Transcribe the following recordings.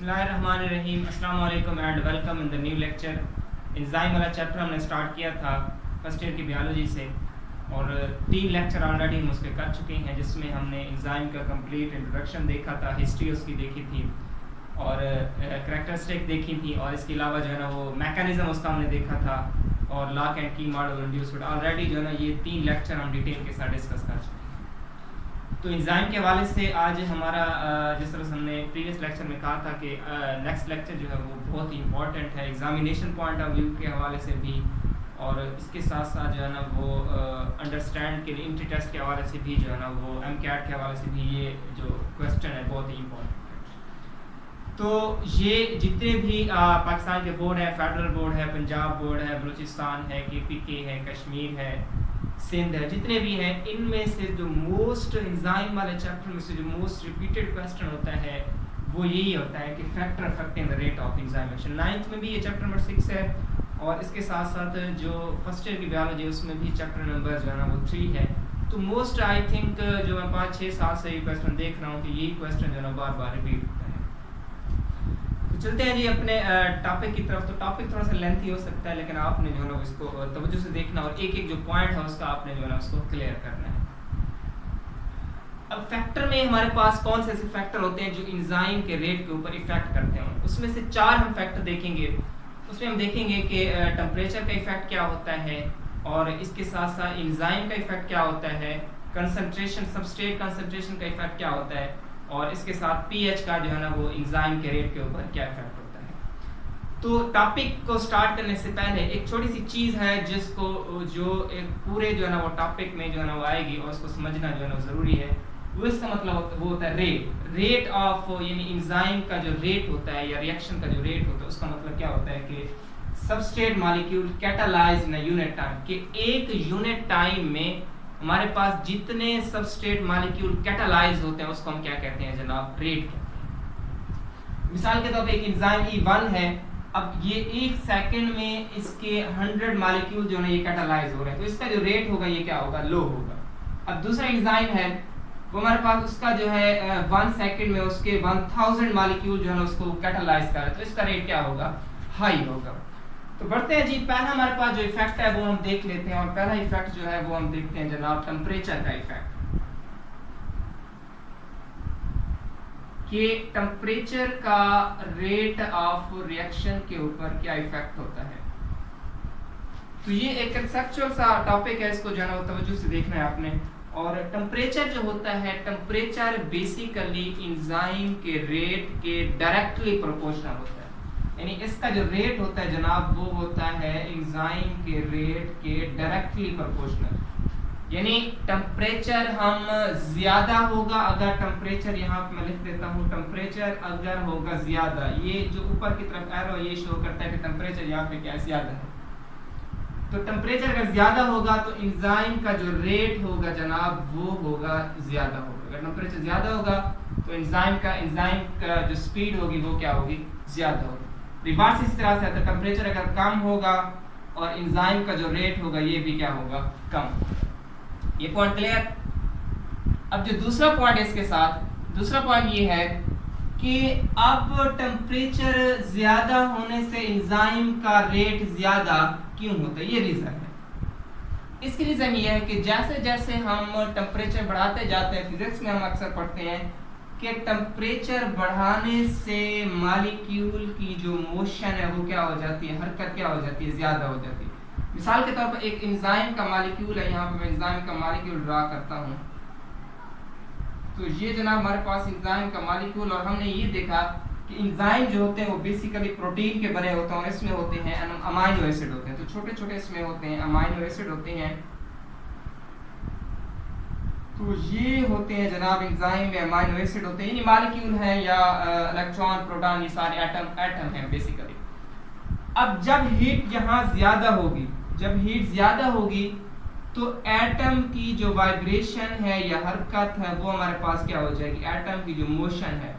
बिस्मिल्लाहिर्रहमानिर्रहीम, अस्सलाम वालेकुम and welcome in the new lecture. Enzyme वाला चैप्टर हमने स्टार्ट किया था फर्स्ट ईयर की बायोलॉजी से और 3 लेक्चर ऑलरेडी हम उसके कर चुके हैं, जिसमें हमने एंजाइम का कंप्लीट इंट्रोडक्शन देखा था, हिस्ट्री उसकी देखी थी और करैक्टरिस्टिक देखी थी और इसके अलावा जो है ना वो मैकेनिज्म उसका हमने देखा था और लॉक एंड की मॉडल इंड्यूस्ड। ऑलरेडी जो है ना ये 3 लेक्चर हम डिटेल के साथ डिस्कस कर चुके हैं। तो एंजाइम के हवाले से आज हमारा जिस तरह से हमने प्रीवियस लेक्चर में कहा था कि नेक्स्ट लेक्चर जो है वो बहुत ही इंपॉर्टेंट है एग्जामिनेशन पॉइंट ऑफ व्यू के हवाले से भी, और इसके साथ साथ जो है ना वो अंडरस्टैंड के लिए इंट्री टेस्ट के हवाले से भी जो है ना वो एमकैट के हवाले से भी ये जो क्वेश्चन है बहुत ही इंपॉर्टेंट है। तो ये जितने भी पाकिस्तान के बोर्ड है, फेडरल बोर्ड है, पंजाब बोर्ड है, बलूचिस्तान है, KPK है, कश्मीर है, सिंध है, जितने भी हैं, इनमें से जो मोस्ट एंजाइम वाले चैप्टर में से जो मोस्ट रिपीटेड क्वेश्चन होता है वो यही होता है कि factor affecting the rate of enzymation. 9th में भी ये चैप्टर नंबर 6 है और इसके साथ साथ जो फर्स्ट ईयर की बायोलॉजी उसमें भी चैप्टर नंबर जो है ना वो 3 है। तो मोस्ट आई थिंक जो मैं 5-6 साल से ये क्वेश्चन देख रहा हूँ कि यही क्वेश्चन जो है ना बार बार रिपीट होता है। तो चलते हैं जी अपने टॉपिक की तरफ। तो टॉपिक थोड़ा सा लेंथी हो सकता है, लेकिन आपने जो है ना इसको तवज्जो से देखना और एक एक जो पॉइंट है उसका आपने जो है ना उसको क्लियर करना है। अब फैक्टर में हमारे पास कौन से ऐसे फैक्टर होते हैं जो एंजाइम के रेट के ऊपर इफेक्ट करते हैं, उसमें से 4 हम फैक्टर देखेंगे। उसमें हम देखेंगे कि टेम्परेचर का इफेक्ट क्या होता है और इसके साथ साथ एंजाइम का इफेक्ट क्या होता है, कंसंट्रेशन सबस्ट्रेट कंसंट्रेशन का इफेक्ट क्या होता है और इसके साथ pH का जो है ना वो एंजाइम के रेट के ऊपर क्या इफेक्ट होता है। तो टॉपिक को स्टार्ट करने से पहले एक छोटी सी चीज़ है जिसको जो एक पूरे जो है ना वो टॉपिक में जो है ना वो आएगी और उसको समझना जो है ना ज़रूरी है। वो इसका मतलब वो होता है रेट ऑफ, यानी एंजाइम का जो रेट होता है या रिएक्शन का जो रेट होता है उसका मतलब क्या होता है कि substrate molecule catalyse in unit time, कि एक यूनिट टाइम में हमारे पास जितने सबस्ट्रेट मॉलिक्यूल कैटालाइज होते हैं उसको हम क्या कहते हैं जनाब, रेट कहते हैं। मिसाल के तौर पे एक एंजाइम E1 है, अब ये 1 सेकंड में इसके 100 मॉलिक्यूल जो है ये कैटालाइज हो रहे हैं, तो इसका जो रेट होगा ये क्या होगा, लो होगा। अब दूसरा एंजाइम है वो हमारे पास उसका जो है 1 सेकंड में उसके 1000 मॉलिक्यूल जो है ना उसको कैटालाइज कर रहे हैं, तो इसका रेट क्या होगा, हाई होगा। तो बढ़ते हैं जी, पहला हमारे पास जो इफेक्ट है वो हम देख लेते हैं और पहला इफेक्ट जो है वो हम देखते हैं जनाब टेम्परेचर का इफेक्ट, कि टेम्परेचर का रेट ऑफ रिएक्शन के ऊपर क्या इफेक्ट होता है। तो ये एक कंसेप्चुअल सा टॉपिक है, इसको जो है ना तवज्जो से देखना है आपने। और टेम्परेचर जो होता है, टेम्परेचर बेसिकली एंजाइम के रेट के डायरेक्टली प्रोपोर्शनल होता है, यानी इसका जो रेट होता है जनाब वो होता है एंजाइम के रेट के डायरेक्टली प्रोपोर्शनल। यानी टेम्परेचर हम ज्यादा होगा, अगर टेम्परेचर यहाँ पे मैं लिख देता हूँ, टेम्परेचर अगर होगा ज्यादा, ये जो ऊपर की तरफ एरो ये शो करता है कि टेम्परेचर यहाँ पे क्या ज्यादा है। तो टेम्परेचर अगर ज्यादा होगा तो एंजाइम का जो रेट होगा जनाब वो होगा ज्यादा होगा। अगर टेम्परेचर ज्यादा होगा तो एंजाइम का जो स्पीड होगी वो क्या होगी, ज्यादा होगी। रिवर्स इस तरह से, टेम्परेचर अगर कम होगा और एंजाइम का जो रेट होगा ये भी क्या होगा, कम। ये पॉइंट क्लियर। अब जो दूसरा पॉइंट इसके साथ, दूसरा पॉइंट ये है कि अब टेम्परेचर ज्यादा होने से एंजाइम का रेट ज्यादा क्यों होता है, ये रीजन है। इसकी रीजन ये है कि जैसे जैसे हम टेम्परेचर बढ़ाते जाते हैं, फिजिक्स में हम अक्सर पढ़ते हैं कि टेम्परेचर बढ़ाने से मॉलिक्यूल की जो मोशन है वो क्या हो जाती है, हरकत क्या हो जाती है, ज्यादा हो जाती है। मिसाल के तौर पर एक एंजाइम का मॉलिक्यूल है, यहाँ पे मैं एंजाइम का मॉलिक्यूल ड्रा करता हूँ। तो ये जनाब हमारे पास एंजाइम का मॉलिक्यूल, और हमने ये देखा कि एंजाइम जो होते हैं वो बेसिकली प्रोटीन के बने होते हैं और इसमें होते हैं अमाइनो एसिड होते हैं। तो छोटे छोटे इसमें होते हैं अमाइनो एसिड होते हैं। तो ये होते हैं जनाब एंजाइम में अमाइनो एसिड होते हैं, यानी मॉलिक्यूल हैं या इलेक्ट्रॉन प्रोटॉन, ये सारे एटम हैं बेसिकली। अब जब हीट यहाँ ज्यादा होगी, जब हीट ज्यादा होगी तो एटम की जो वाइब्रेशन है या हरकत है वो हमारे पास क्या हो जाएगी, एटम की जो मोशन है,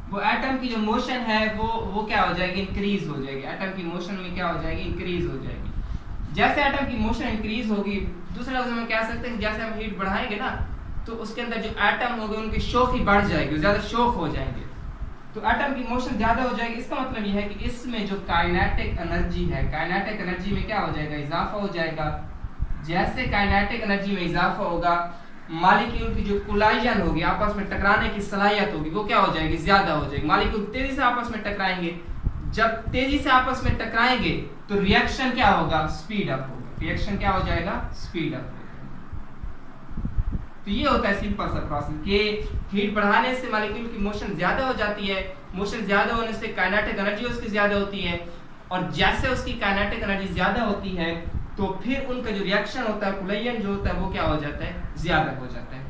वो एटम की जो मोशन है वो क्या हो जाएगी, इंक्रीज हो जाएगी। एटम की मोशन में क्या हो जाएगी, इंक्रीज हो जाएगी। जैसे एटम की मोशन इंक्रीज होगी, दूसरा लफ्ज़ में कह सकते हैं जैसे हम हीट बढ़ाएंगे ना तो उसके अंदर जो एटम होंगे उनकी शोखी बढ़ जाएगी, ज़्यादा शोख हो जाएंगे, तो एटम की मोशन ज़्यादा हो जाएगी। इसका मतलब यह है कि इसमें जो काइनेटिक एनर्जी है, काइनेटिक एनर्जी में क्या हो जाएगा, इजाफा हो जाएगा। जैसे काइनेटिक एनर्जी में इजाफा होगा, मॉलिक्यूल की जो कोलाइजन होगी, आपस में टकराने की सलाहियत होगी, वो क्या हो जाएगी, ज़्यादा हो जाएगी। मॉलिक्यूल तेज़ी से आपस में टकराएंगे, जब तेज़ी से आपस में टकराएंगे तो रिएक्शन क्या होगा, स्पीड अप होगा। रिएक्शन क्या हो जाएगा, स्पीड अप होगा। तो ये होता है सिंपल सा प्रोसेस कि हीट बढ़ाने से मॉलिक्यूल की मोशन ज़्यादा हो जाती है, मोशन ज़्यादा होने से काइनेटिक एनर्जी उसकी ज़्यादा होती है, और जैसे उसकी काइनेटिक एनर्जी ज़्यादा होती है तो फिर उनका जो रिएक्शन होता है, कोलाइजन जो होता है, वो क्या हो जाता है, ज़्यादा हो जाता है।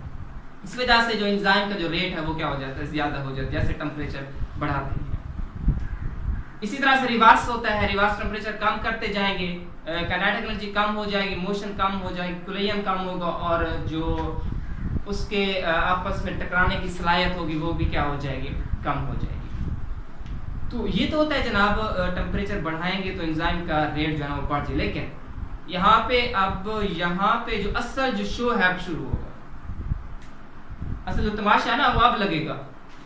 इस वजह से जो एंजाइम का जो रेट है वो क्या हो जाता है, ज़्यादा हो जाता है जैसे टेम्परेचर बढ़ाते हैं। इसी तरह से रिवर्स होता है, रिवर्स टेम्परेचर कम करते जाएंगे, काइनेटिक एनर्जी कम हो जाएगी, मोशन कम हो जाएगी, कोलाइजन कम होगा, और जो उसके आपस में टकराने की सलाहियत होगी वो भी क्या हो जाएगी, कम हो जाएगी। तो ये तो होता है जनाब, टेम्परेचर बढ़ाएंगे तो एंजाइम का रेट जो है वो बढ़ जाए। लेकिन यहाँ पे जो असल जो शो है अब शुरू होगा, असल जो तमाशा है ना वो अब लगेगा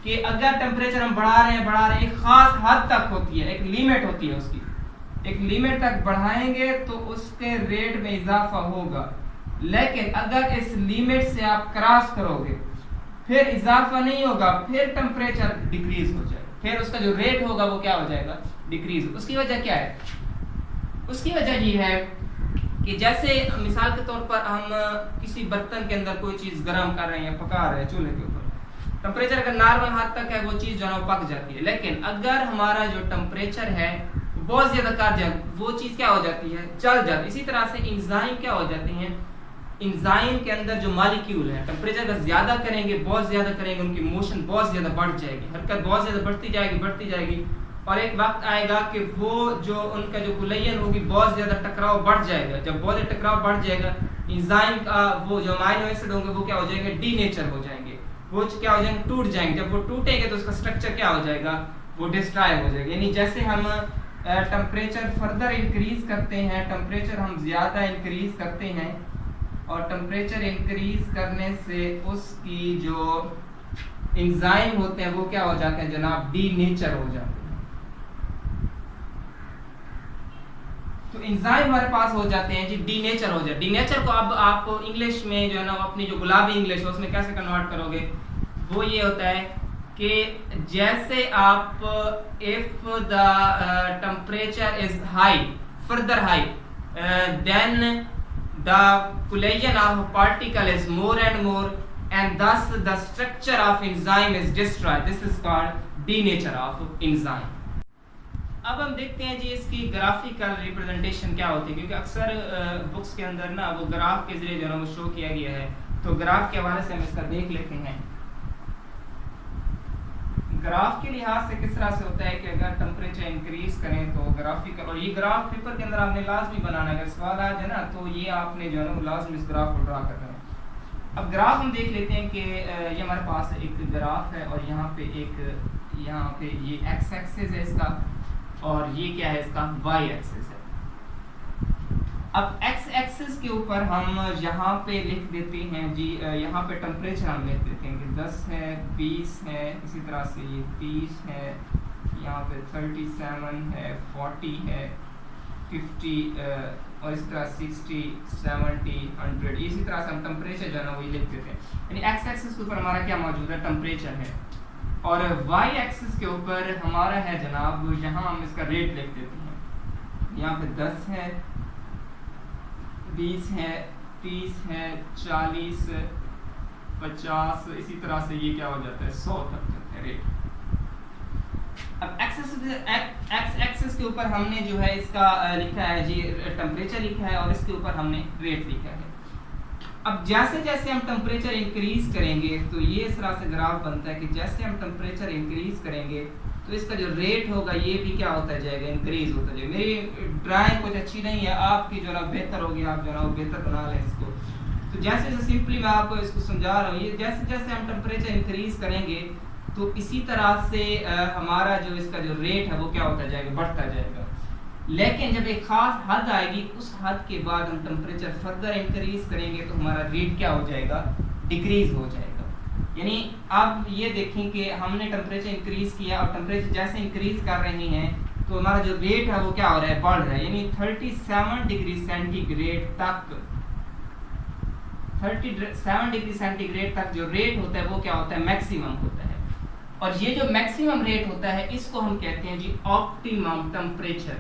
कि अगर टेम्परेचर हम बढ़ा रहे हैं, एक खास हद तक होती है, एक लिमिट होती है उसकी, एक लिमिट तक बढ़ाएंगे तो उसके रेट में इजाफा होगा। लेकिन अगर इस लिमिट से आप क्रॉस करोगे फिर इजाफा नहीं होगा, फिर टेम्परेचर डिक्रीज हो जाएगा, फिर उसका जो रेट होगा वो क्या हो जाएगा, डिक्रीज। उसकी वजह क्या है, उसकी वजह ये है कि जैसे मिसाल के तौर पर हम किसी बर्तन के अंदर कोई चीज़ गर्म कर रहे हैं या पका रहे हैं चूल्हे के ऊपर, टेम्परेचर अगर नॉर्मल हद तक है वो चीज़ जो है पक जाती है। लेकिन अगर हमारा जो टेम्परेचर है बहुत ज़्यादा कर जाए, वो चीज़ क्या हो जाती है, जल जाती है। इसी तरह से एंजाइम क्या हो जाते हैं, एंजाइम के अंदर जो मॉलिक्यूल है टेम्परेचर अगर ज़्यादा करेंगे, बहुत ज़्यादा करेंगे, उनकी मोशन बहुत ज़्यादा बढ़ जाएगी, हरकत बहुत ज़्यादा बढ़ती जाएगी, और एक वक्त आएगा कि वो जो उनका जो कोलाइजन होगी बहुत ज़्यादा टकराव बढ़ जाएगा। जब बहुत ज़्यादा टकराव बढ़ जाएगा, एंजाइम का वो जो अमीनो एसिड होंगे वो क्या हो जाएंगे, डीनेचर हो जाएंगे, वो क्या हो जाएंगे, टूट जाएंगे। जब वो टूटेंगे तो उसका स्ट्रक्चर क्या हो जाएगा, वो डिस्ट्रॉय हो जाएगा। यानी जैसे हम टेम्परेचर फर्दर इंक्रीज करते हैं, टेम्परेचर हम ज़्यादा इंक्रीज करते हैं, और टेम्परेचर इंक्रीज करने से उसकी जो एंजाइम होते हैं वो क्या हो जाते हैं जनाब, डीनेचर हो जाते हैं। तो एंजाइम हमारे पास हो जाते हैं जी, डीनेचर हो जाए। डीनेचर को अब आप इंग्लिश में जो है ना अपनी जो गुलाबी इंग्लिश है उसमें कैसे कन्वर्ट करोगे, वो ये होता है कि जैसे आप if the temperature is high, further high, then the collision of a particle is more and more, and thus the structure of enzyme is destroyed. This is called denature of enzyme. अब हम देखते हैं जी इसकी graphical representation क्या होती है, क्योंकि अक्सर बुक्स के अंदर ना वो ग्राफ के जरिए जो है वो शो किया गया है। तो ग्राफ के हवाले से हम इसका देख लेते हैं। ग्राफ के लिहाज से किस तरह से होता है कि अगर टेम्परेचर इंक्रीज करें तो ग्राफिकल, और ये ग्राफ पेपर के अंदर आपने लाजमी बनाना है, अगर सवाल आ जाए ना तो ये आपने जो है ना लाजमी इस ग्राफ को ड्रा करना है। अब ग्राफ हम देख लेते हैं कि ये हमारे पास एक ग्राफ है, और यहाँ पे ये एक्स एक्सिस है इसका, और ये क्या है इसका, वाई एक्सिस है। अब एक्स एक्सिस के ऊपर हम यहाँ पे लिख देते हैं जी, यहाँ पे टेम्परेचर हम लिख देते हैं कि 10 है, 20 है, इसी तरह से ये 30 है, यहाँ पे 37 है, 40 है, 50 और इसी तरह 60, 70, 100, इसी तरह से हम टेम्परेचर जो है ना वही लिख देते हैं। यानी एक्स एक्सिस के ऊपर हमारा क्या मौजूद है, टेम्परेचर है, और वाई एक्सिस के ऊपर हमारा है जनाब, यहाँ हम इसका रेट लिख देते हैं। यहाँ पे 10 है, 20 है, 30 है, 40, 50, इसी तरह से ये क्या हो जाता है 100 तक जाता है रेट। अब एक्स एक्सिस के ऊपर हमने जो है इसका लिखा है जी टेम्परेचर लिखा है, और इसके ऊपर हमने रेट लिखा है। अब जैसे जैसे हम टेम्परेचर इंक्रीज करेंगे तो ये इस तरह से ग्राफ बनता है कि जैसे हम टेम्परेचर इंक्रीज करेंगे तो इसका जो रेट होगा ये भी क्या होता जाएगा, इंक्रीज होता जाएगा। मेरी ड्राइंग कुछ अच्छी नहीं है, आपकी जो है बेहतर होगी, आप जो है बेहतर बना लें इसको। तो जैसे जैसे सिंपली मैं आपको इसको समझा रहा हूँ, ये जैसे जैसे हम टेम्परेचर इंक्रीज करेंगे तो इसी तरह से हमारा जो इसका जो रेट है वो क्या होता जाएगा, बढ़ता जाएगा। लेकिन जब एक खास हद आएगी, उस हद के बाद हम टेम्परेचर फर्दर इंक्रीज करेंगे तो हमारा रेट क्या हो जाएगा, डिक्रीज हो जाएगा। यानी आप ये देखें कि हमने टेम्परेचर इंक्रीज किया और टेम्परेचर जैसे इंक्रीज कर रहे हैं तो हमारा जो रेट है वो क्या हो रहा है, बढ़ रहा है। यानी 37 डिग्री सेंटीग्रेड तक 37 डिग्री सेंटीग्रेड तक जो रेट होता है वो क्या होता है, मैक्सिमम होता है। और ये जो मैक्सिमम रेट होता है इसको हम कहते हैं जी ऑप्टिमम टेम्परेचर।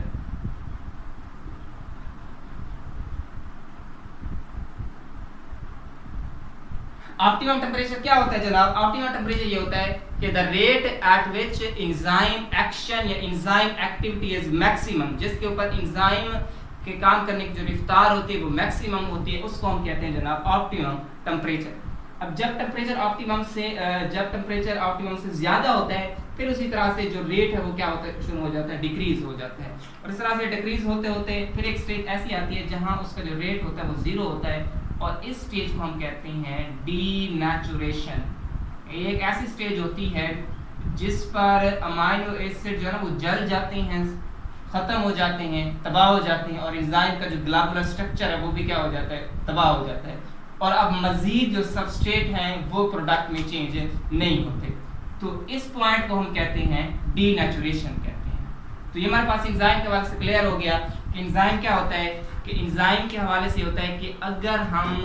ऑप्टिमम टेम्परेचर क्या होता है जनाब? ऑप्टिमम टेम्परेचर ये होता है कि the rate at which enzyme action या एंजाइम एक्टिविटी इज मैक्सिमम, जिसके ऊपर एंजाइम के काम करने की जो रफ्तार होती है वो मैक्सिमम होती है, उसको हम कहते हैं जनाब ऑप्टिमम टेम्परेचर। अब जब टेम्परेचर ऑप्टिमम से ज्यादा होता है फिर उसी तरह से जो रेट है वो क्या होता है, शुरू हो जाता है, डिक्रीज हो जाता है। और इस तरह से डिक्रीज होते होते फिर एक स्टेज ऐसी आती है जहां उसका जो रेट होता है वो जीरो होता है, और इस स्टेज को हम कहते हैं डीनेचुरेशन। ये एक ऐसी स्टेज होती है जिस पर अमाइनो एसिड जो है ना वो जल जाते हैं, खत्म हो जाते हैं, तबाह हो जाते हैं, और एंजाइम का जो ग्लोबुलर स्ट्रक्चर है वो भी क्या हो जाता है, तबाह हो जाता है, और अब मजीद जो सबस्ट्रेट हैं वो प्रोडक्ट में चेंज नहीं होते। तो इस पॉइंट को हम कहते हैं डीनेचुरेशन कहते हैं। तो ये हमारे पास एंजाइम के हवाले से क्लियर हो गया कि एंजाइम क्या होता है, कि एंजाइम के हवाले से होता है कि अगर हम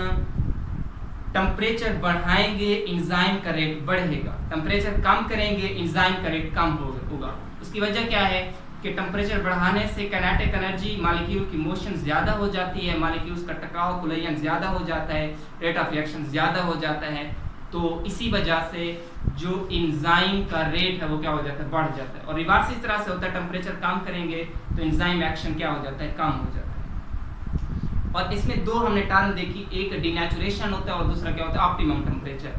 टेम्परेचर बढ़ाएंगे एंजाइम का रेट बढ़ेगा, टेम्परेचर कम करेंगे एंजाइम का रेट कम होगा। उसकी वजह क्या है कि टेम्परेचर बढ़ाने से काइनेटिक एनर्जी, मॉलिक्यूल की मोशन ज्यादा हो जाती है, मॉलिक्यूल्स का टकराव कुलयन ज्यादा हो जाता है, रेट ऑफ रिएक्शन ज्यादा हो जाता है। तो इसी वजह से जो एंजाइम का रेट है वो क्या हो जाता है, बढ़ जाता है। और रिवर्स इस तरह से होता है, टेम्परेचर कम करेंगे तो एंजाइम एक्शन क्या हो जाता है, कम हो जाता है। और इसमें दो हमने टर्म देखी, एक डीनेचुरेशन होता है और दूसरा क्या होता है, ऑप्टिमम टेम्परेचर।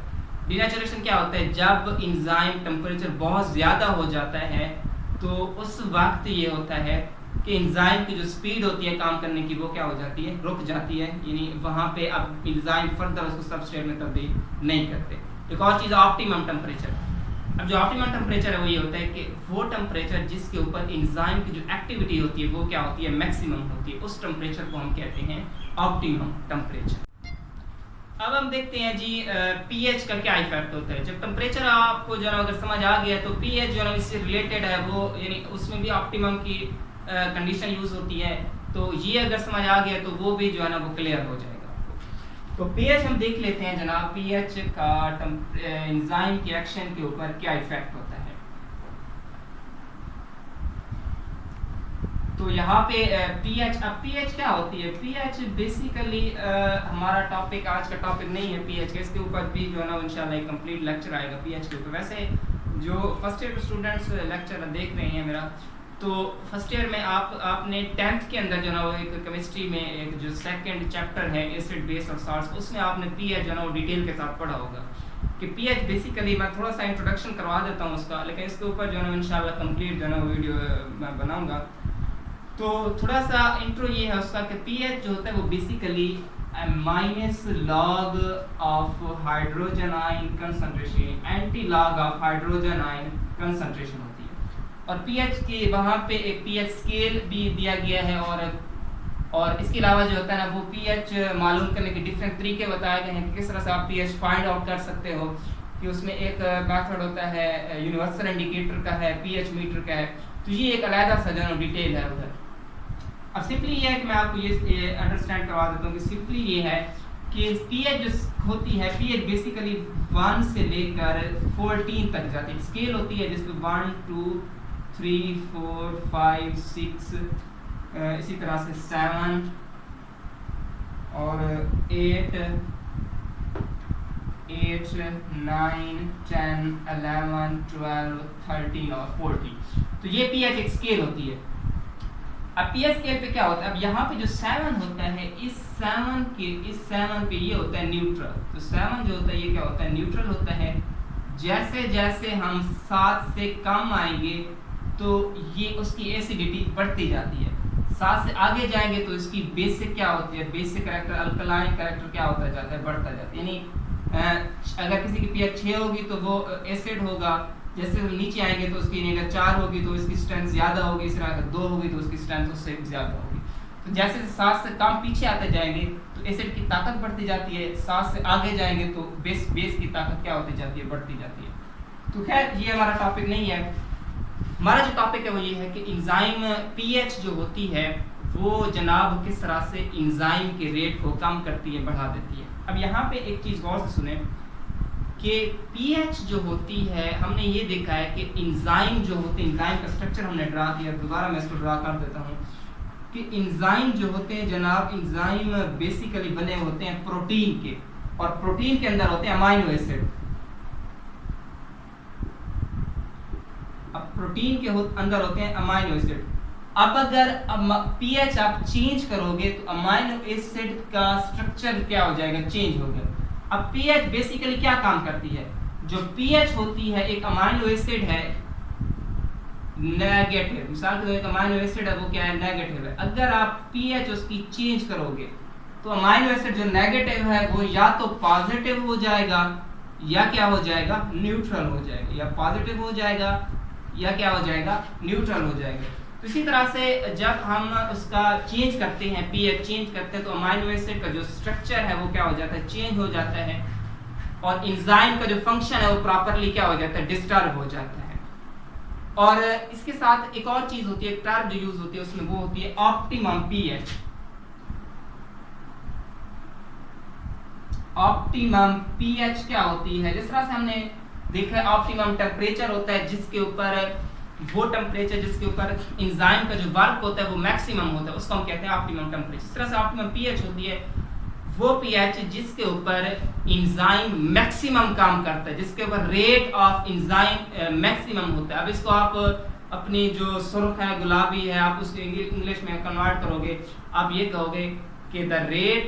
डीनेचुरेशन क्या होता है, जब एंजाइम टेम्परेचर बहुत ज्यादा हो जाता है तो उस वक्त ये होता है कि एंजाइम की जो स्पीड होती है काम करने की वो क्या हो जाती है, रुक जाती है। यानी वहां पे अब एंजाइम फर्दर उसको सबस्ट्रेट में तब्दील नहीं करते। एक और चीज ऑप्टिमम टेम्परेचर। अब जो ऑप्टिमम टेम्परेचर है वो ये होता है कि वो टेम्परेचर जिसके ऊपर एंजाइम की जो एक्टिविटी होती है वो क्या होती है, मैक्सिमम होती है, उस टेम्परेचर को हम कहते हैं ऑप्टिमम टेम्परेचर। अब हम देखते हैं जी पीएच का क्या इफेक्ट होता है। जब टेम्परेचर आपको जो है अगर समझ आ गया तो पीएच जो है इससे रिलेटेड है, वो यानी उसमें भी ऑप्टिमम की कंडीशन यूज होती है। तो ये अगर समझ आ गया तो वो भी जो है ना वो क्लियर हो जाएगा। तो पीएच हम देख लेते हैं जनाब, पीएच का एंजाइम की एक्शन के ऊपर क्या इफेक्ट होता है। तो यहाँ पे पीएच, अब पीएच क्या होती है, पीएच बेसिकली हमारा टॉपिक आज का टॉपिक नहीं है पीएच का, इसके ऊपर भी जो है ना इंशाल्लाह एक कंप्लीट लेक्चर आएगा पीएच के ऊपर। वैसे जो फर्स्ट ईयर स्टूडेंट्स लेक्चर देख रहे हैं मेरा, तो फर्स्ट ईयर में आपने 10th के अंदर जो ना वो एक केमिस्ट्री में एक जो सेकंड चैप्टर है एसिड बेस और सॉल्ट्स, उसमें आपने पीएच जो ना वो डिटेल के साथ पढ़ा होगा कि पीएच बेसिकली, मैं थोड़ा सा इंट्रोडक्शन करवा देता हूँ उसका, लेकिन इसके ऊपर जो है ना इंशाल्लाह कंप्लीट जो है ना वीडियो मैं बनाऊंगा। तो थोड़ा सा इंट्रो ये है उसका कि पीएच जो होता है वो basically minus log of hydrogen ion concentration, anti log of hydrogen ion concentration होती है। और पीएच के वहाँ पे एक पीएच स्केल भी दिया गया है, और इसके अलावा जो होता है ना वो पीएच मालूम करने के डिफरेंट तरीके बताए गए हैं कि किस तरह से आप पीएच फाइंड आउट कर सकते हो। कि उसमें एक मेथड होता है यूनिवर्सल इंडिकेटर का है, पीएच मीटर का है, तो ये एक अलग सा जो डिटेल है उधर। अब सिंपली ये है कि मैं आपको ये अंडरस्टैंड करवा देता हूँ कि सिंपली ये है कि पीएच जो होती है, पीएच बेसिकली 1 से लेकर 14 तक जाती है। स्केल होती है जिसमें 1 2 3 4 5 6 इसी तरह से 7 और 8 9 10 11 12 13 और 14। तो ये पीएच एक स्केल होती है। अब पीएच स्केल पे क्या होता है, अब यहाँ पे जो 7 होता है, इस 7 पे ये होता है न्यूट्रल। तो 7 जो होता है ये क्या होता है, न्यूट्रल होता है। जैसे जैसे हम 7 से कम आएंगे तो ये उसकी एसिडिटी बढ़ती जाती है, 7 से आगे जाएंगे तो इसकी बेसिक क्या होती है, बेसिक कैरेक्टर अल्कलाइन कैरेक्टर क्या होता जाता है, बढ़ता जाता है। यानी अगर किसी की पीएच 6 होगी तो वो एसिड होगा, जैसे हम नीचे आएंगे तो उसकी अगर 4 होगी तो इसकी स्ट्रेंथ ज्यादा होगी, इस तरह 2 होगी तो उसकी स्ट्रेंथ उससे ज्यादा होगी। तो जैसे 7 से कम पीछे आते जाएंगे तो एसिड की ताकत बढ़ती जाती है, 7 से आगे जाएंगे तो बेस की ताकत क्या होती जाती है, बढ़ती जाती है। तो खैर ये हमारा टॉपिक नहीं है। हमारा जो टॉपिक है वो ये है कि एंजाइम पीएच जो होती है वो जनाब किस तरह से एंजाइम के रेट को कम करती है, बढ़ा देती है। अब यहाँ पे एक चीज़ गौर से सुने कि पीएच जो होती है, हमने ये देखा है कि एंजाइम जो होते हैं, एंजाइम का स्ट्रक्चर हमने ड्रा किया, दोबारा मैं इसको ड्रा कर देता हूँ कि एंजाइम जो होते हैं जनाब, एंजाइम बेसिकली बने होते हैं प्रोटीन के, और प्रोटीन के अंदर होते हैं अमाइनो एसिड। अब प्रोटीन के अंदर होते हैं अमाइनो एसिड। अब अगर पीएच आप चेंज करोगे तो अमाइनो एसिड का स्ट्रक्चर क्या हो जाएगा, चेंज हो गया। अब पीएच बेसिकली क्या काम करती है, जो पीएच होती है एक अमाइनो एसिड है नेगेटिव, मिसाल के तौर पर अमाइनो एसिड है वो क्या है, नेगेटिव है। अगर आप पीएच उसकी चेंज करोगे तो अमाइनो एसिड जो नेगेटिव है वो या तो पॉजिटिव हो जाएगा या क्या हो जाएगा, न्यूट्रल हो जाएगा, या पॉजिटिव हो जाएगा या क्या हो जाएगा, न्यूट्रल हो जाएगा। तो इसी तरह से जब हम उसका चेंज करते हैं, पीएच चेंज करते हैं, तो अमाइनो एसिड का जो स्ट्रक्चर है वो क्या हो जाता है, चेंज हो जाता है, और एंजाइम का जो फंक्शन है वो प्रॉपरली क्या हो जाता है, डिस्टर्ब हो जाता है। और इसके साथ एक और चीज होती है, एक टर्म जो यूज होती है उसमें, वो होती है ऑप्टिमम पीएच। ऑप्टिमम पीएच क्या होती है, जिस तरह से हमने देखा है ऑप्टिमम टेम्परेचर होता है जिसके ऊपर, वो टेम्परेचर जिसके ऊपर एंजाइम का जो वर्क होता है वो मैक्सिमम होता है, उसको हम कहते हैं ऑप्टिमम टेम्परेचर। इस तरह से ऑप्टिमम पीएच होती है वो पीएच जिसके ऊपर एंजाइम मैक्सिमम काम करता है, जिसके ऊपर रेट ऑफ एंजाइम मैक्सिमम होता है। अब इसको आप अपनी जो सुर्ख है, गुलाबी है, आप उसको इंग्लिश में कन्वर्ट करोगे, आप ये कहोगे कि the rate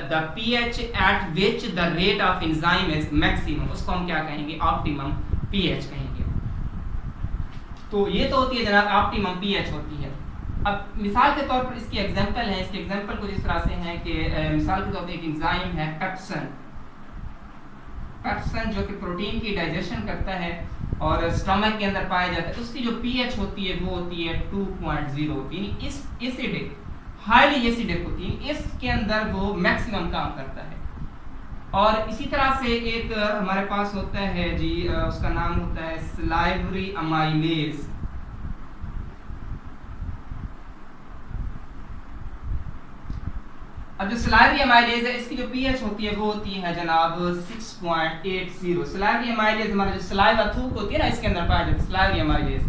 the pH eight which the rate of enzyme is maximum, उसको हम क्या कहेंगे, ऑप्टिमम पीएच कहेंगे। तो ये तो होती है जनाब ऑप्टिमम पीएच होती है। अब मिसाल के तौर पर इसकी एग्जांपल है, इसके एग्जांपल कुछ इस तरह से हैं कि मिसाल के तौर पर एक एंजाइम है पेप्सन। पेप्सन जो कि प्रोटीन की डाइजेशन करता है और स्टमक के अंदर पाया जाता है, उसकी जो पीएच होती है वो होती है 2.0, यानी इस एसिडिक, हाईली एसिडिक होती है, इसके अंदर वो मैक्सिमम काम करता है। और इसी तरह से एक हमारे पास होता है जी, उसका नाम होता है सलाइवरी अमाइलेज। अब जो सलाइवरी अमाइलेज है इसकी जो पीएच होती है वो होती है जनाब 6.80। सलाइवरी अमाइलेज हमारा जो सलाइवा थूक होती है ना, इसके अंदर पाया जाता है सलाइवरी अमाइलेज,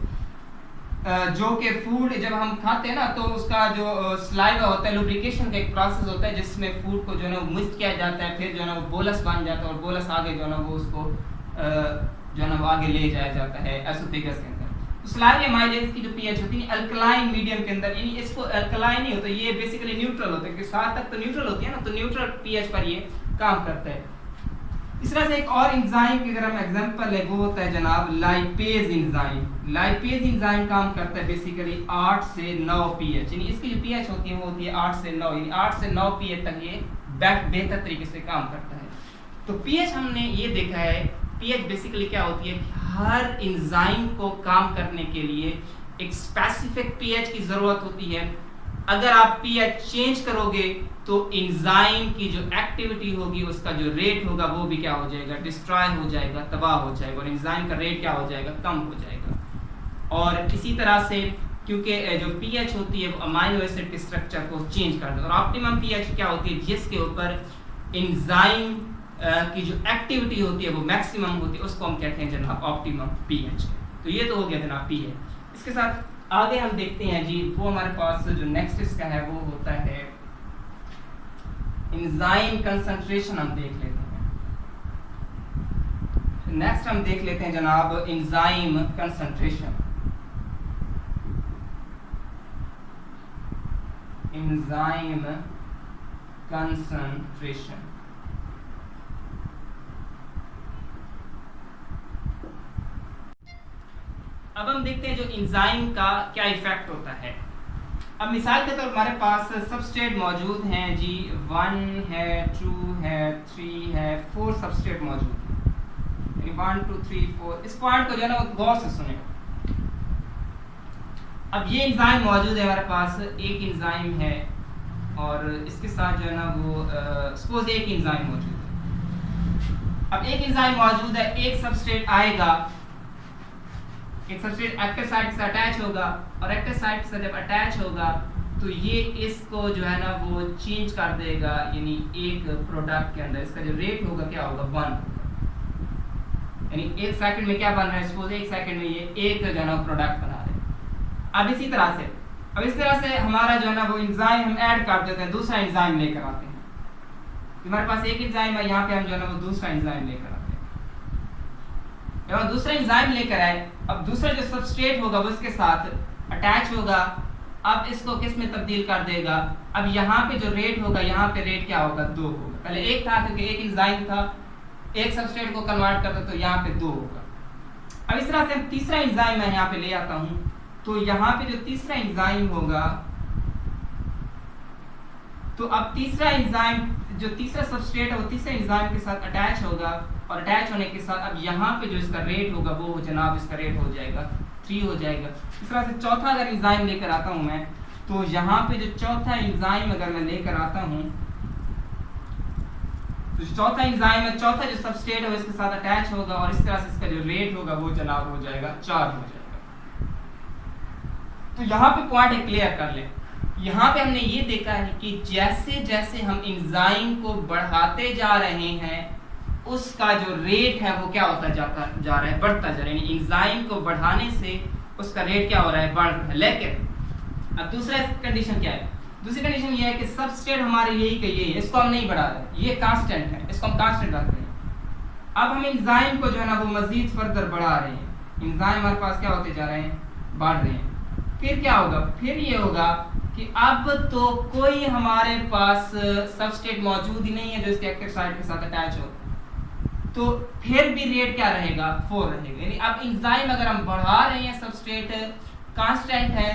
जो कि फूड जब हम खाते हैं ना तो उसका जो सलाइवा होता है, लुब्रिकेशन का एक प्रोसेस होता है जिसमें फूड को जो है ना मिक्स किया जाता है, फिर जो है ना वो बोलस बन जाता है, और बोलस आगे जो है ना वो उसको जो है ना वो आगे ले जाया जाता है एसोफेगस के अंदर। तो सलाइवरी अमाइलेज की जो पीएच होती है अल्कलाइन मीडियम के अंदर, यानी इसको अल्कलाइन नहीं होता, ये बेसिकली न्यूट्रल होता है, क्योंकि 7 तक तो न्यूट्रल होती है ना, तो न्यूट्रल पीएच पर ये काम करता है। इस तरह से एक और एंजाइम की अगर हम एग्जांपल है वो होता है जनाब लाइपेज एंजाइम। लाइपेज एंजाइम काम करता है बेसिकली 8 से 9 पीएच, यानी इसकी जो पीएच होती है वो होती है 8 से 9, यानी 8 से 9 पीएच तक ये बेहतर तरीके से काम करता है। तो पीएच हमने ये देखा है, पीएच बेसिकली क्या होती है, हर एंजाइम को काम करने के लिए एक स्पेसिफिक पीएच की जरूरत होती है। अगर आप पीएच चेंज करोगे तो एंजाइम की जो एक्टिविटी होगी, उसका जो रेट होगा वो भी क्या हो जाएगा, डिस्ट्रॉय हो जाएगा, तबाह हो जाएगा, और एंजाइम का रेट क्या हो जाएगा, कम हो जाएगा। और इसी तरह से क्योंकि जो पीएच होती है वो अमाइनो एसिड के स्ट्रक्चर को चेंज कर दे, और ऑप्टिमम पीएच क्या होती है, जिसके ऊपर एंजाइम की जो एक्टिविटी होती है वो मैक्सिमम होती है, उसको हम कहते हैं जनाब ऑप्टिमम पीएच। तो ये तो हो गया जनाब पीएच। इसके साथ आगे हम देखते हैं जी, वो हमारे पास जो नेक्स्ट इसका है वो होता है एंजाइम कंसंट्रेशन। हम देख लेते हैं, नेक्स्ट हम देख लेते हैं जनाब एंजाइम कंसंट्रेशन। एंजाइम कंसंट्रेशन अब हम देखते हैं जो एंजाइम का क्या इफेक्ट होता है। अब मिसाल के तौर हमारे पास सबस्ट्रेट मौजूद हैं जी, 1 है, 2 है, 3 है, 4 सबस्ट्रेट मौजूद हैं, 1 2 3 4। इस पॉइंट को जो है ना गौर से सुने। अब ये एंजाइम मौजूद है हमारे पास, एक एंजाइम है और इसके साथ जो है ना वो सपोज एक एंजाइम मौजूद है। अब एक एंजाइम मौजूद है, एक सबस्ट्रेट आएगा, एक सबस्ट्रेट एक्टिव साइट से अटैच होगा और एक्टिव साइट से जब अटैच होगा तो ये इसको जो है ना वो चेंज कर देगा, यानी एक प्रोडक्ट के अंदर इसका जो रेट होगा क्या होगा 1, यानी एक सेकंड में क्या बन रहा है, सपोज एक सेकंड में ये एक जो है ना प्रोडक्ट बना रहे हैं। अब इसी तरह से हमारा जो है ना वो एंजाइम हम ऐड कर देते हैं, दूसरा एंजाइम लेकर आते हैं। हमारे पास एक एंजाइम है, यहाँ पे हम जो है ना वो दूसरा एंजाइम लेकर आते हैं। जब हम दूसरा एंजाइम लेकर आए, अब दूसरा जो सबस्ट्रेट होगा वो इसके साथ अटैच होगा, अब इसको किस में तब्दील कर देगा, अब यहाँ पे जो रेट होगा, यहाँ पे रेट क्या होगा 2 होगा। पहले एक था क्योंकि एक एंजाइम था, एक सबस्ट्रेट को कन्वर्ट करता तो यहाँ पे 2 होगा। अब इस तरह से हम तीसरा एंजाइम मैं यहाँ पे ले आता हूँ, तो यहाँ पे जो तीसरा एंजाइम होगा, तो अब तीसरा एंजाइम जो तीसरा सबस्ट्रेट है वो तीसरे एंजाइम के साथ अटैच होगा और अटैच होने के साथ अब यहाँ पे जो इसका रेट होगा वो जनाब इसका रेट हो जाएगा 3 हो जाएगा। इस तरह से चौथा अगर एंजाइम लेकर आता हूँ मैं, तो यहाँ पे जो चौथा एंजाइम अगर मैं लेकर आता हूँ, तो चौथा एंजाइम है, चौथा जो सबस्ट्रेट है वो इसके साथ अटैच होगा और इस तरह से इसका जो रेट होगा वो जनाब हो जाएगा 4 हो जाएगा। तो यहाँ पे पॉइंट क्लियर कर ले, यहाँ पे हमने ये देखा है कि जैसे जैसे हम एंजाइम को बढ़ाते जा रहे हैं उसका जो रेट है वो क्या होता जा रहा है, बढ़ता जा रहा है। यानी एंजाइम को बढ़ाने से उसका रेट क्या हो रहा है, बढ़ रहा है। लेकिन अब दूसरा कंडीशन क्या है, दूसरी कंडीशन ये है कि सबस्ट्रेट हमारे यही का यही है, इसको हम नहीं बढ़ा रहे, ये कांस्टेंट है, इसको हम कांस्टेंट रख रहे हैं। अब हम एंजाइम को जो है ना वो मजीद फर्दर बढ़ा रहे हैं, एंजाइम हमारे पास क्या होते जा रहे हैं, बढ़ रहे हैं। फिर क्या होगा, फिर ये होगा कि अब तो कोई हमारे पास सबस्ट्रेट मौजूद ही नहीं है जो इसके एक्टिव साइट के साथ अटैच हो, तो फिर भी रेट क्या रहेगा 4 रहेगा। यानी अब एंजाइम अगर हम बढ़ा रहे हैं, सबस्ट्रेट कांस्टेंट है,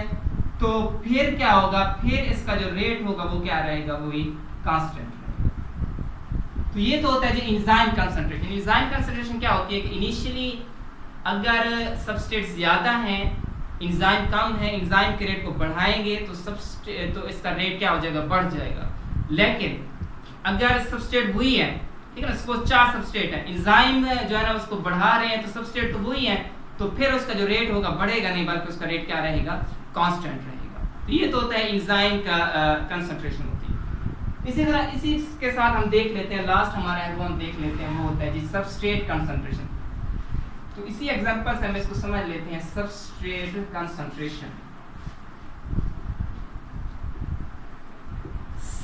तो फिर क्या होगा, फिर इसका जो रेट होगा वो क्या रहेगा, वही कांस्टेंट रहेगा। तो ये तो होता है जी एंजाइम कंसंट्रेशन। एंजाइम कंसंट्रेशन क्या होती है कि इनिशियली अगर सबस्ट्रेट ज्यादा है, एंजाइम कम है, एंजाइम के रेट को बढ़ाएंगे तो इसका रेट क्या हो जाएगा, बढ़ जाएगा। लेकिन अगर सबस्ट्रेट वही है, ठीक है ना, सपोज 4 सबस्ट्रेट है, एंजाइम जो है ना उसको बढ़ा रहे हैं तो सबस्ट्रेट तो वही है, तो फिर उसका जो रेट होगा बढ़ेगा नहीं, बल्कि उसका रेट क्या रहेगा, कांस्टेंट रहेगा। तो ये तो होता है एंजाइम का कंसंट्रेशन होती है। इसी तरह इसी के साथ हम देख लेते हैं, लास्ट हमारा है वो हम देख लेते हैं, वो होता है जी सबस्ट्रेट कंसंट्रेशन। तो इसी एग्जांपल से हम इसको समझ लेते हैं, सबस्ट्रेट कंसंट्रेशन।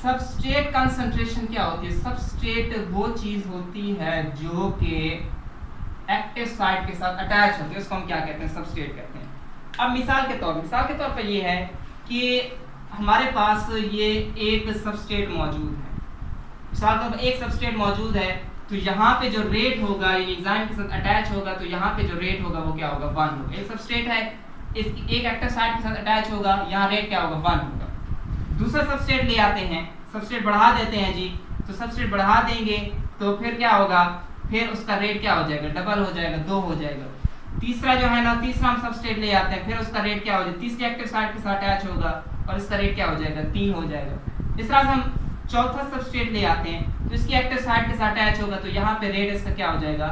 सबस्ट्रेट कंसंट्रेशन क्या होती है, सबस्ट्रेट वो चीज होती है जो कि एक्टिव साइट के साथ अटैच होती है, उसको हम क्या कहते हैं, सबस्ट्रेट कहते हैं। अब मिसाल के तौर पर ये है कि हमारे पास ये एक सबस्ट्रेट मौजूद है, मिसाल के तौर पर एक सबस्ट्रेट मौजूद है, तो यहाँ पे जो रेट होगा ये एंजाइम के साथ अटैच होगा, तो यहाँ पे जो रेट होगा वो क्या होगा, 1 होगा। एक सबस्ट्रेट है, एक एक्टिव साइट के साथ अटैच होगा, यहाँ रेट क्या होगा, 1 होगा। दूसरा सबस्ट्रेट ले आते हैं, सबस्ट्रेट बढ़ा देते हैं जी, तो सबस्ट्रेट बढ़ा देंगे तो फिर क्या होगा, फिर उसका रेट क्या हो जाएगा, डबल हो जाएगा, 2 हो जाएगा। तीसरा जो है ना, तीसरा हम सबस्ट्रेट ले आते हैं, फिर उसका रेट क्या हो जाएगा, तीसरे एक्टिव साइट के साथ अटैच होगा और इसका रेट क्या हो जाएगा, 3 हो जाएगा। इस तरह से हम चौथा सबस्ट्रेट ले आते हैं, तो इसकी एक्टिव साइट के साथ अटैच होगा, तो यहाँ पे रेट इसका क्या हो जाएगा,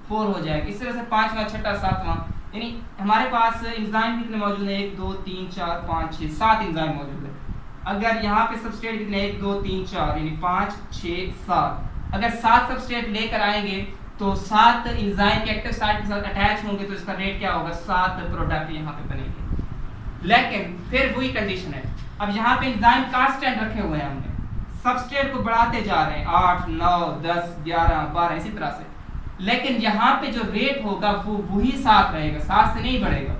4 हो जाएगा। इस तरह से 5वां, 6वां, 7वां, यानी हमारे पास एंजाइम कितने मौजूद हैं, 1 2 3 4 5 6 7 एंजाइम मौजूद है। अगर यहाँ पे सबस्ट्रेट कितने, 1 2 3 4, यानी 5 6 7, अगर 7 सबस्ट्रेट लेकर आएंगे तो 7 एंजाइम के एक्टिव साइट के साथ अटैच होंगे, तो इसका रेट क्या होगा, 7 प्रोडक्ट यहाँ पे बनेंगे। लेकिन फिर वही कंडीशन है, अब यहाँ पे एंजाइम कांस्टेंट रखे हुए हैं, हमने सबस्ट्रेट को बढ़ाते जा रहे हैं, 8 9 10 11 12 इसी तरह से, लेकिन यहाँ पे जो रेट होगा वो वही 7 रहेगा, 7 से नहीं बढ़ेगा।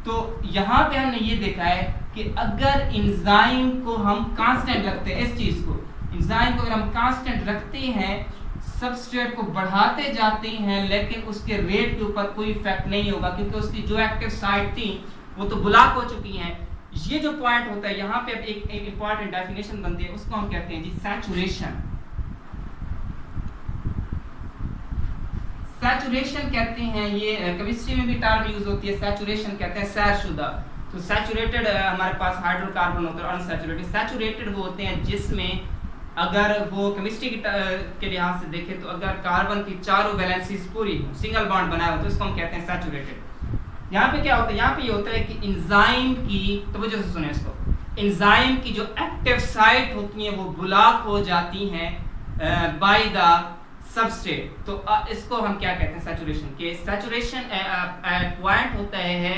तो यहाँ पे हमने ये देखा है कि अगर एंजाइम को हम कांस्टेंट रखते हैं, इस चीज को, एंजाइम को अगर हम कांस्टेंट रखते हैं, सबस्ट्रेट को बढ़ाते जाते हैं, लेकिन उसके रेट के ऊपर कोई इफेक्ट नहीं होगा, क्योंकि उसकी जो एक्टिव साइट थी वो तो ब्लॉक हो चुकी हैं। ये जो पॉइंट होता है यहाँ पे अब एक इंपॉर्टेंट डेफिनेशन बनती है, उसको हम कहते हैं जी सैचुरेशन। सैचुरेशन कहते हैं, ये केमिस्ट्री में भी टर्म यूज होती है, सैचुरेशन कहते हैं सैरशुदा। तो सैचुरेटेड हमारे पास हाइड्रोकार्बन होते हैं, अनसैचुरेटेड। सैचुरेटेड वो होते हैं जिसमें अगर वो केमिस्ट्री के लिहाज से देखें तो अगर कार्बन की चारों वैलेंसीज पूरी हो, सिंगल बॉन्ड बनाया हो, तो इसको हम कहते हैं सैचुरेटेड। यहाँ पे क्या होता है, यहाँ पे ये होता है कि एंजाइम की, तो वजह से सुने इसको, एंजाइम की जो एक्टिव साइट होती हैं वो ब्लॉक हो जाती हैं बाय द सबस्ट्रेट। तो इसको हम क्या कहते हैं, सैचुरेशन। के सैचुरेशन पॉइंट होता है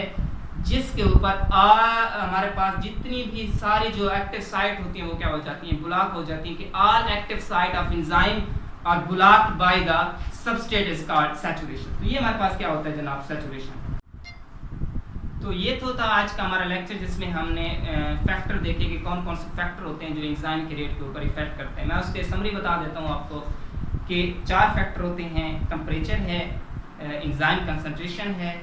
जिसके ऊपर हमारे पास जितनी भी सारी जो एक्टिव साइट होती हैं वो क्या हो जाती हैं, ब्लॉक हो जाती हैं। कि all active site of enzyme are blocked by the substrate is called saturation. तो ये हमारे पास क्या होता है जनाब, सैचुरेशन। तो ये तो था आज का हमारा लेक्चर जिसमें हमने फैक्टर देखे कि कौन कौन से फैक्टर होते हैं जो एंजाइम के रेट के ऊपर इफेक्ट करते हैं। मैं उसके समरी बता देता हूँ आपको कि 4 फैक्टर होते हैं। टेम्परेचर है, एंजाइम कंसंट्रेशन है,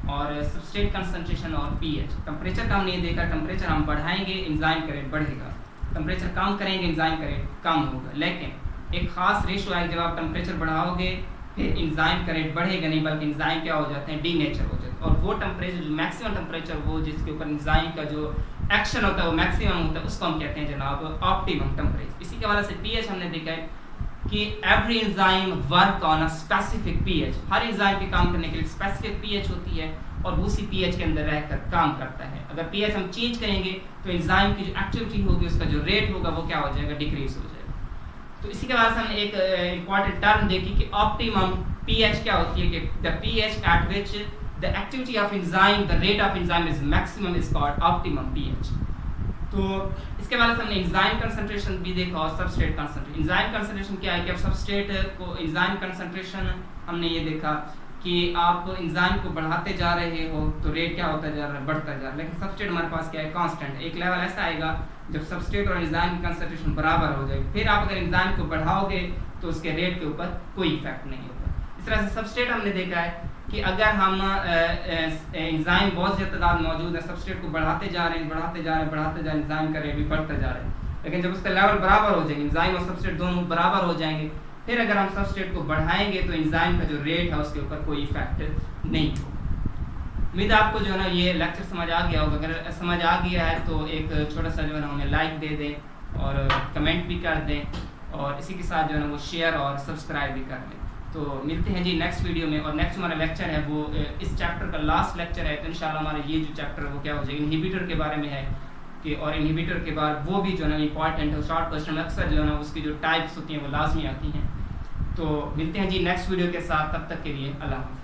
और सबस्ट्रेट कंसंट्रेशन और पीएच। टेम्परेचर का हमने ये देखा, टेम्परेचर हम बढ़ाएंगे एंजाइम का रेट बढ़ेगा, टेम्परेचर कम करेंगे एंजाइम का रेट कम होगा। लेकिन एक खास रेशो है, जब आप टेम्परेचर बढ़ाओगे फिर एंजाइम का रेट बढ़ेगा नहीं, बल्कि एंजाइम क्या हो जाते हैं, डीनेचर हो जाते हैं। और वो टेम्परेचर जो मैक्सिमम टेम्परेचर, वो जिसके ऊपर एंजाइम का जो एक्शन होता है वो मैक्सिमम होता है, उसको हम कहते हैं जनाब ऑप्टिमम टेम्परेचर। इसी के वजह से पीएच हमने देखा है कि every enzyme work on a specific pH. Her enzyme के काम करने के लिए स्पेसिफिक पीएच होती है और उसी पीएच के अंदर रहकर काम करता है। अगर पीएच हम चेंज करेंगे तो एंजाइम की जो एक्टिविटी होगी उसका जो रेट होगा वो क्या हो जाएगा, डिक्रीज हो जाएगा। तो इसी के बाद हमने एक इंपॉर्टेंट टर्म देखी कि ऑप्टिमम पीएच क्या होती है, कि the pH eight which the activity of enzyme, the rate of enzyme is maximum is called optimum pH. तो इसके बाद हमने एंजाइम कंसंट्रेशन भी देखा और सबस्ट्रेट कंसंट्रेशन। एंजाइम कंसंट्रेशन क्या है कि अब सबस्ट्रेट को एंजाइम कंसंट्रेशन हमने ये देखा कि आप एंजाइम को बढ़ाते जा रहे हो तो रेट क्या होता जा रहा है, बढ़ता जा रहा है। लेकिन सबस्ट्रेट हमारे पास क्या है, कांस्टेंट है। एक लेवल ऐसा आएगा जब सबस्ट्रेट और एंजाइम की कंसंट्रेशन बराबर हो जाएगी। फिर आप अगर एंजाइम को बढ़ाओगे तो उसके रेट के ऊपर कोई इफेक्ट नहीं होगा। इस तरह से सबस्ट्रेट हमने देखा है कि अगर हम एंजाइम बहुत ज़्यादा तादाद मौजूद है, सबस्ट्रेट को बढ़ाते जा रहे हैं, एंजाइम का रेट भी बढ़ता जा रहा है। लेकिन जब उसका लेवल बराबर हो जाएंगे, एंजाइम और सबस्ट्रेट दोनों बराबर हो जाएंगे, फिर अगर हम सबस्ट्रेट को बढ़ाएंगे तो एंजाइम का जो रेट है उसके ऊपर कोई इफेक्ट नहीं होगा। उम्मीद है आपको जो है ना ये लेक्चर समझ आ गया होगा। अगर समझ आ गया है तो एक छोटा सा जो है ना हमें लाइक दे दें और कमेंट भी कर दें, और इसी के साथ जो है ना वो शेयर और सब्सक्राइब भी कर लें। तो मिलते हैं जी नेक्स्ट वीडियो में। और नेक्स्ट हमारा लेक्चर है वो इस चैप्टर का लास्ट लेक्चर है। तो इंशाल्लाह हमारा ये जो चैप्टर है वो क्या हो जाएगा, इनहिबिटर के बारे में है कि, और इनहिबिटर के बाद वो भी जो है ना इंपॉर्टेंट है। शॉर्ट क्वेश्चन में अक्सर जो है ना उसकी जो टाइप्स होती हैं वो लाजमी आती हैं। तो मिलते हैं जी नेक्स्ट वीडियो के साथ, तब तक के लिए अल्लाह हाफ़िज़।